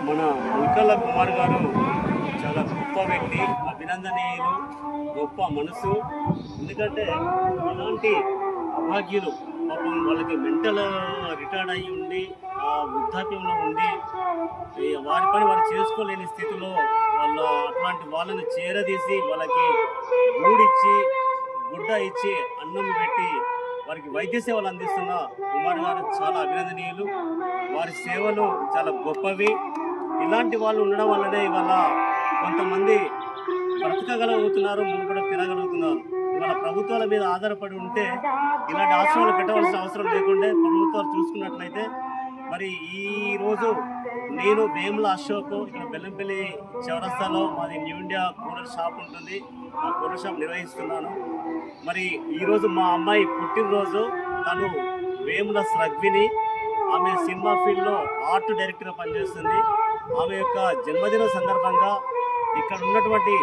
మన ముల్కల్ల కుమార్ గారు చాలా గొప్ప వ్యక్తి, అభినందనీయులు, గొప్ప మనసు. ఎందుకంటే ఇలాంటి అభాగ్యులు పాపం వాళ్ళకి మెంటల్ రిటైర్డ్ అయ్యి ఉండి ఆ వృద్ధాప్యంలో ఉండి వారి పని వారు చేసుకోలేని స్థితిలో అట్లాంటి వాళ్ళని చేరదీసి వాళ్ళకి గూడిచ్చి గుడ్డ ఇచ్చి అన్నం పెట్టి వారికి వైద్య సేవలు అందిస్తున్న కుమార్ గారు చాలా అభినందనీయులు. వారి సేవలు చాలా గొప్పవి. ఇలాంటి వాళ్ళు ఉండడం వల్లనే ఇవాళ కొంతమంది బ్రతకగలుగుతున్నారు, మునుగడ తినగలుగుతున్నారు. ఇవాళ ప్రభుత్వాల మీద ఆధారపడి ఉంటే ఇలాంటి ఆశ్రమాలు పెట్టవలసిన అవసరం లేకుండా ప్రభుత్వాలు చూసుకున్నట్లయితే మరి ఈరోజు నేను వేముల అశోక్ ఇక్కడ బెల్లంపల్లి చౌరస్తాలో మాది న్యూ ఇండియా కూలర్ షాప్ ఉంటుంది, ఆ కూలర్ షాప్ నిర్వహిస్తున్నాను. మరి ఈరోజు మా అమ్మాయి పుట్టినరోజు. తను వేముల స్రగ్విని, ఆమె సినిమా ఫీల్డ్లో ఆర్ట్ డైరెక్టర్గా పనిచేస్తుంది. ఆమె యొక్క జన్మదిన సందర్భంగా ఇక్కడ ఉన్నటువంటి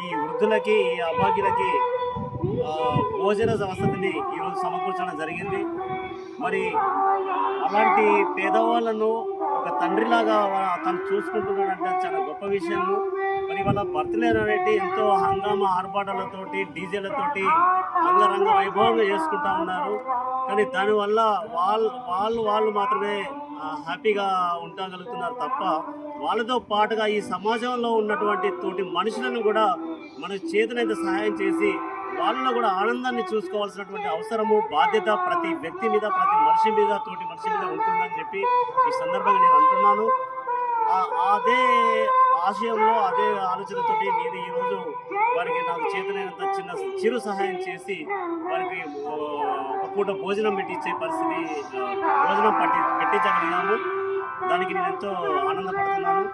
ఈ వృద్ధులకి, ఈ అభాగ్యులకి భోజన వసతిని ఈరోజు సమకూర్చడం జరిగింది. మరి అలాంటి పేదవాళ్ళను ఒక తండ్రిలాగా తను చూసుకుంటున్నాడంటే చాలా గొప్ప విషయము. మరి వాళ్ళ బర్త్డే అనేది ఎంతో హంగామా ఆర్భాటాలతోటి డీజేలతోటి అంగరంగ వైభవంగా చేసుకుంటా ఉన్నారు. కానీ దానివల్ల వాళ్ళు మాత్రమే హ్యాపీగా ఉండగలుగుతున్నారు తప్ప వాళ్ళతో పాటుగా ఈ సమాజంలో ఉన్నటువంటి తోటి మనుషులను కూడా మన చేతనైతే సహాయం చేసి వాళ్ళలో కూడా ఆనందాన్ని చూసుకోవాల్సినటువంటి అవసరము, బాధ్యత ప్రతి వ్యక్తి మీద, ప్రతి మనిషి మీద, తోటి మనిషి మీద ఉంటుందని చెప్పి ఈ సందర్భంగా నేను అంటున్నాను. అదే ఆశయంలో, అదే ఆలోచనతోటి నేను ఈరోజు వారికి నాకు చేతనైనంత చిరు సహాయం చేసి వారికి ఒక పూట భోజనం పెట్టించే పరిస్థితి, భోజనం పెట్టించగలిగాము. దానికి నేను ఎంతో ఆనందపడుతున్నాను.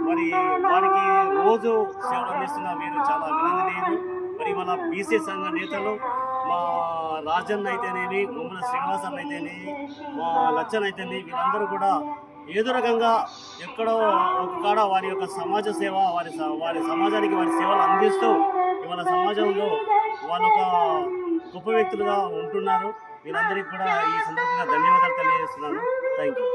మరి వారికి రోజు సేవలు అందిస్తున్న వీరు చాలా అభినందనీయులు. మరి మన బీసీ సంఘ నేతలు మా రాజన్న అయితేనేమి, గుమ్మల శ్రీనివాసన్ అయితేనేమి, మా లచ్చన్ అయితేనేమి, వీళ్ళందరూ కూడా ఏదో రకంగా ఎక్కడో ఒక కాడ వారి యొక్క సమాజ సేవ, వారి సమాజానికి వారి సేవలు అందిస్తూ ఇవాళ సమాజంలో వాళ్ళొక గొప్ప వ్యక్తులుగా ఉంటున్నారు. వీళ్ళందరికీ కూడా ఈ సందర్భంగా ధన్యవాదాలు తెలియజేస్తున్నాను. Thank you.